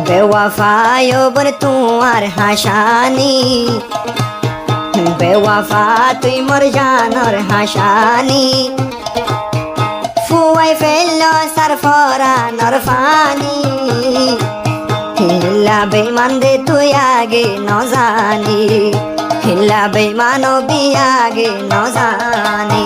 বেওয়াফায় বলে তোমার হাসানি, বেওয়াফা তুই মোর জানর হাসানি, ফুয়াই ফেলল সার ফরানর ফানি, হিল্লা বেমান দে তুই আগে ন জানি, হিল্লা বেমান বিয়াগে ন জানি।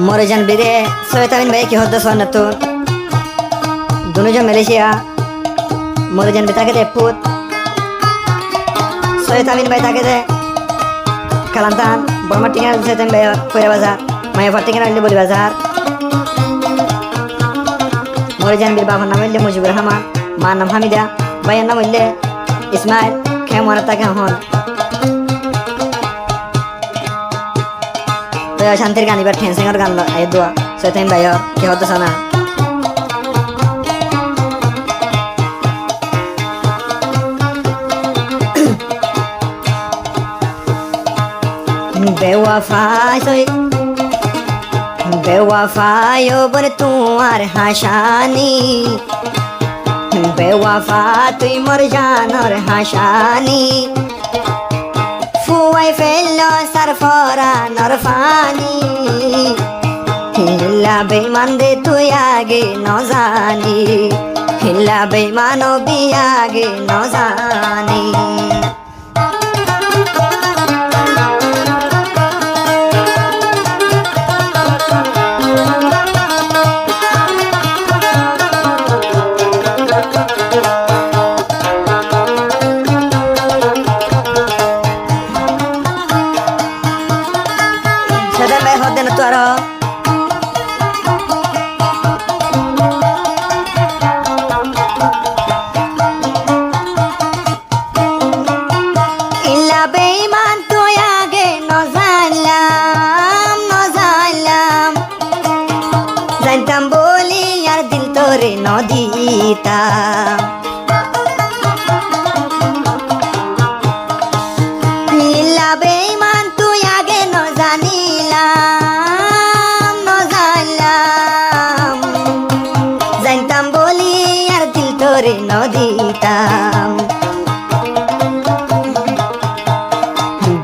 মরে যান বিরে সৈয়দ ভাই কি হদ্দ সন্নতুন দুজন মালয়েশিয়া মরে যান বিতাকে দে পুত সৈয়দ ভাই তাকে দে কালান্তান বর্মা টিঙ্গা সৈয়দ ভাই কইরা বাজার মায়া ফাটিঙ্গা আইলে বলি বাজার। মরে যান বীর বাবার নাম হইলে মুজিবুর রহমান, মার নাম হামিদা, ভাইয়ের নাম হইলে ইসমাইল, খেয়ে মনে তাকে হন। শান্তির গান এবার ঠেনসিংয়ের গান আই দোয়া সৈতাইম ভাই কি হতো শোনা। বেওয়াফায় বলে তোমার হাসানি, বেওয়াফা তুই মোর জানর হাসানি, ফুয়াই ফেলল সার ফরানর ফানি, হিল্লা বেমান দে তুই আগে ন জানি, হিল্লা বেমান বিয়াগে ন জানি। জানতাম বলি আর দিল তোরে নদীতা, লীলা বেঈমান তুই আগে ন জানিলাম ন জানলাম, জানতাম বলি আর দিল তোরে নদীতাম।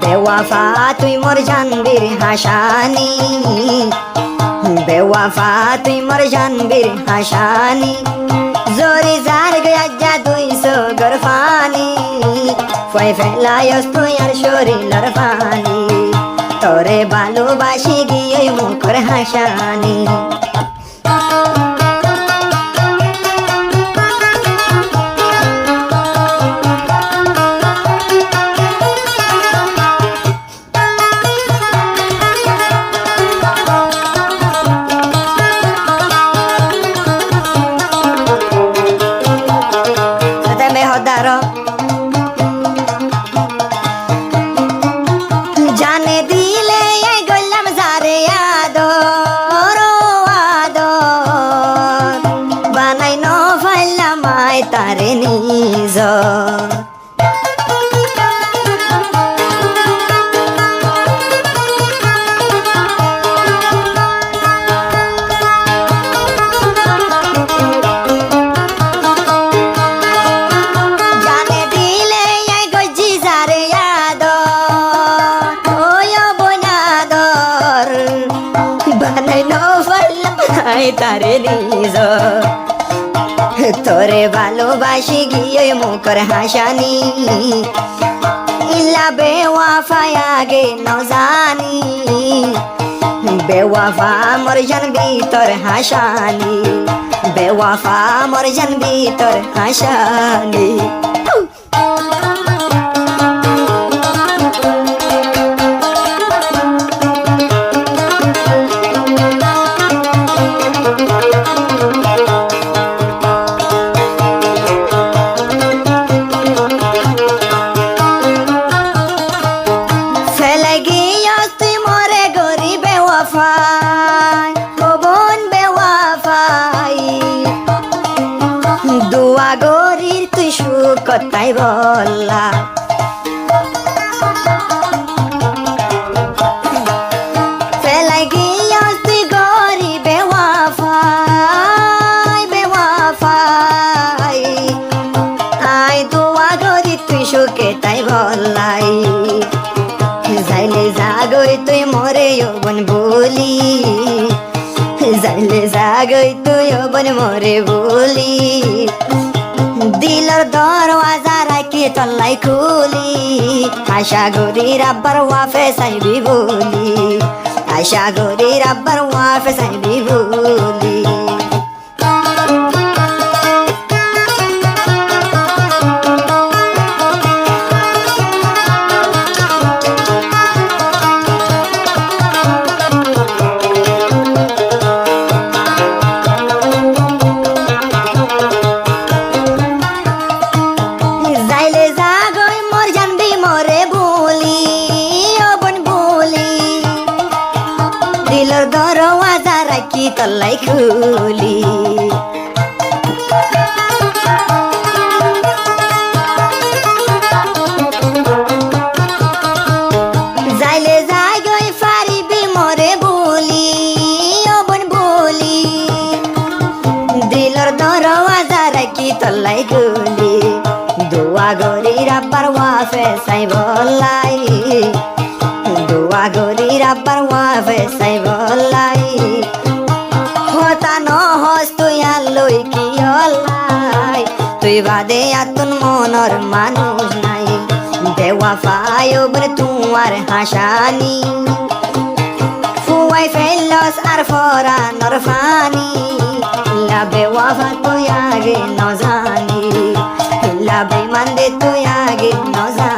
বেওয়াফা তুই মোর জানবীর হাসানি, বেওয়াফা তুই মোর জানবীর হাসানি, জোরে জার গয়া যা 200 গরফানি, ফয় ফেলায়স তুই আর শরীরের পানি, তোরে ভালোবাসি গিয়ে মুখর হাসানি। জানে দিলে গল্লাম যারে আদর আদর, বানাই ন ফাইলাম আয় তারে নিজ, তারে নিজ, তোরে ভালোবাসি গিয়ে মুখর হাসানি, ইল্লা বেওয়াফায় আগে ন জানি, বেওয়াফা মোর জানবি তোর হাসানি, বেওয়াফা মোর জানবি তোর হাসানি। দুয়া গরির তুই সুখ কথাই বললা, ফেলাই গিয়া তুই বোন বলি যাইলে জাগই তুই বোন মরে বলি দিলর দরওয়াজা রাখি তল্লাই খুলি আশা করি রাব্বার ওয়াফে সাইবি বলি আশা করি রাব্বার ওয়াফে সাইবি বলি দিলর দরওয়াজা রাখি তল্লাই খুলি যাইলে যাই গই পারিবি মরে বলি ও বোন বলি দিলর দরওয়াজা রাখি তল্লাই খুলি দোয়া গরি রাব্বার ওয়াফে সাই বলাই দোয়া গরি রাব্বার ওয়াফে সাই বলাই হতা নহস তুই আলোই কি হলাই তুই বাদে আতুন মনর মানুষ নাই দেওয়া পায় বলে তোমার হাসানি ফুয়াই ফেলস আর ফরানোর ফানি লাবে ওয়াফা তুই আগে ন জানি লাবে মান্দে তুই আগে ন জানি